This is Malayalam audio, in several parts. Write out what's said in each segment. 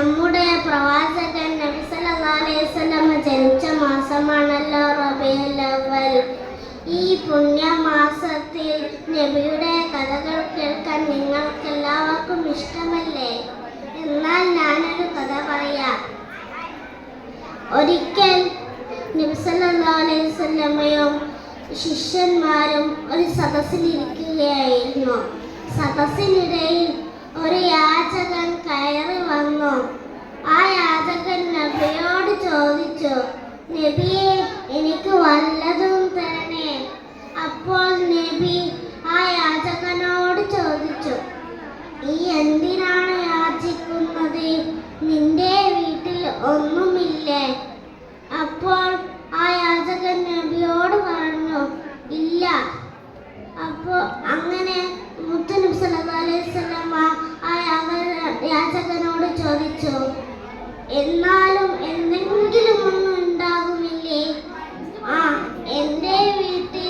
നമ്മുടെ പ്രവാചകൻ നബി സല്ലല്ലാഹു അലൈഹി വസല്ലം ജനിച്ച മാസമാണല്ലോ റബീഉൽ അവ്വൽ. ഈ പുണ്യമാസത്തിൽ നബിയുടെ കഥകൾ കേൾക്കാൻ നിങ്ങൾക്കെല്ലാവർക്കും ഇഷ്ടമല്ലേ? എന്നാൽ ഞാനൊരു കഥ പറയാം. ഒരിക്കൽ നബി സല്ലല്ലാഹു അലൈഹി വസല്ലമയും ശിഷ്യന്മാരും ഒരു സദസ്സിലിരിക്കുകയായിരുന്നു. സദസ്സിനിടയിൽ ഒരു യാചകൻ കയറി വന്നു. ആ യാചകൻ നബിയോട് ചോദിച്ചു, നബിയെ, എനിക്ക് വല്ലതും തരണേ. അപ്പോൾ നബി ആ യാചകനോട് ചോദിച്ചു, നീ എന്തിനാണ് യാചിക്കുന്നത്? നിന്റെ വീട്ടിൽ ഒന്നുമില്ലേ? അപ്പോൾ ആ യാചകൻ നബിയോട് പറഞ്ഞു, ഇല്ല. അപ്പോൾ അങ്ങനെ മുത്തുനബി സല്ലല്ലാഹു അലൈഹി വസല്ലം ആ യാചകനോട് ചോദിച്ചു, എന്നാലും എന്തെങ്കിലും ഒന്നും ഉണ്ടാകുമില്ലേ? എൻ്റെ വീട്ടിൽ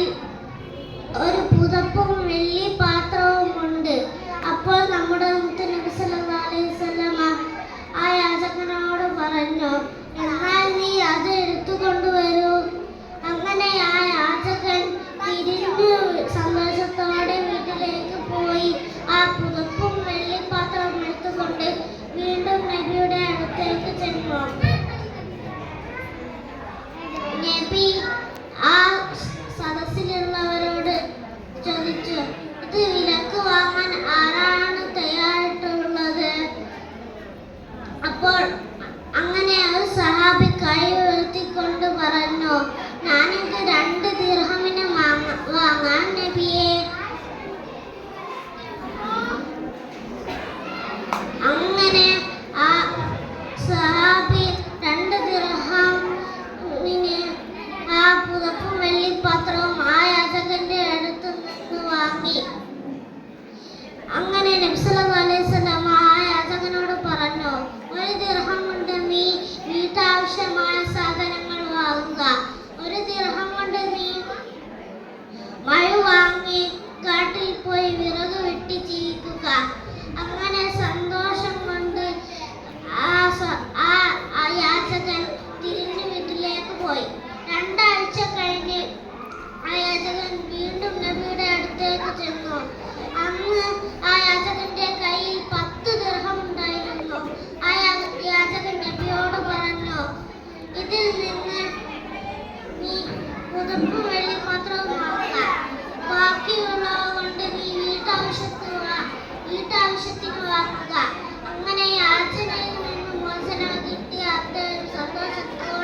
ഒരു പുതപ്പും വെള്ളി പാത്രവും ഉണ്ട്. അപ്പോൾ നമ്മുടെ മുത്തുനബി സല്ലല്ലാഹു അലൈഹി വസല്ലം ആ യാചകനോട് പറഞ്ഞു, എന്നാൽ നീ അത് എടുത്തുകൊണ്ടുവരൂ. അങ്ങനെ ആ യാചകൻ തിരിഞ്ഞു സന്തോഷത്തോടെ വീട്ടിലേക്ക് പോയി ആ പുതപ്പും വെള്ളിപ്പാത്രവും എടുത്തുകൊണ്ട് വീണ്ടും നബിയുടെ അടുത്തേക്ക് ചെന്നു. നബി ആ സദസ്സിലുള്ളവരോട് ചോദിച്ചു, ഇത് വിലക്ക് വാങ്ങാൻ ആരാണ് തയ്യാറായിട്ടുള്ളത്? അപ്പോൾ അങ്ങനെ ഒരു സഹാബി കൈ ഉയർത്തിക്കൊണ്ട് പറഞ്ഞു, ഞാനിത് 2 ദിർഹമിന് വാങ്ങാൻ നബിയെ. അങ്ങനെ ആ സഹാബി 2 ദിർഹമിന് ആ പുതപ്പും വെള്ളിപ്പാത്രവും ആ യാചകന്റെ അടുത്ത് നിന്ന് വാങ്ങി. അങ്ങനെ നബി സല്ലല്ലാഹു അലൈഹി വസല്ലം ആ യാചകനോട് പറഞ്ഞു, 1 ദിർഹം കൊണ്ട് നീ വീട്ടാവശ്യമായ സാധനങ്ങൾ വാങ്ങുക. 1 ദിർഹം കൊണ്ട് നീ മഴ വാങ്ങി കാട്ടിൽ പോയി വിറക് വെട്ടി ജീവിക്കുക. അങ്ങനെ സന്തോഷം കൊണ്ട് ആ യാചകൻ തിരിഞ്ഞു വീട്ടിലേക്ക് പോയി. 2 ആഴ്ച കഴിഞ്ഞ് ആ യാചകൻ വീണ്ടും നബിയുടെ അടുത്തേക്ക് ചെന്നു. അന്ന് ആ യാചകന്റെ കയ്യിൽ 10 ദിർഹം ഉണ്ടായിരുന്നു. ആ യാചകൻ നബിയോട് പറഞ്ഞു, ഇതിൽ നിന്ന് നീ പുതപ്പും വെള്ളിപ്പാത്രവും വാങ്ങുക. ബാക്കിയുള്ളവ കൊണ്ട് നീ വീട്ടാവശ്യത്തിന് വാങ്ങുക. അങ്ങനെ യാചനയിൽ നിന്ന് മോചനം കിട്ടിയ അദ്ദേഹം സന്തോഷത്തോടെ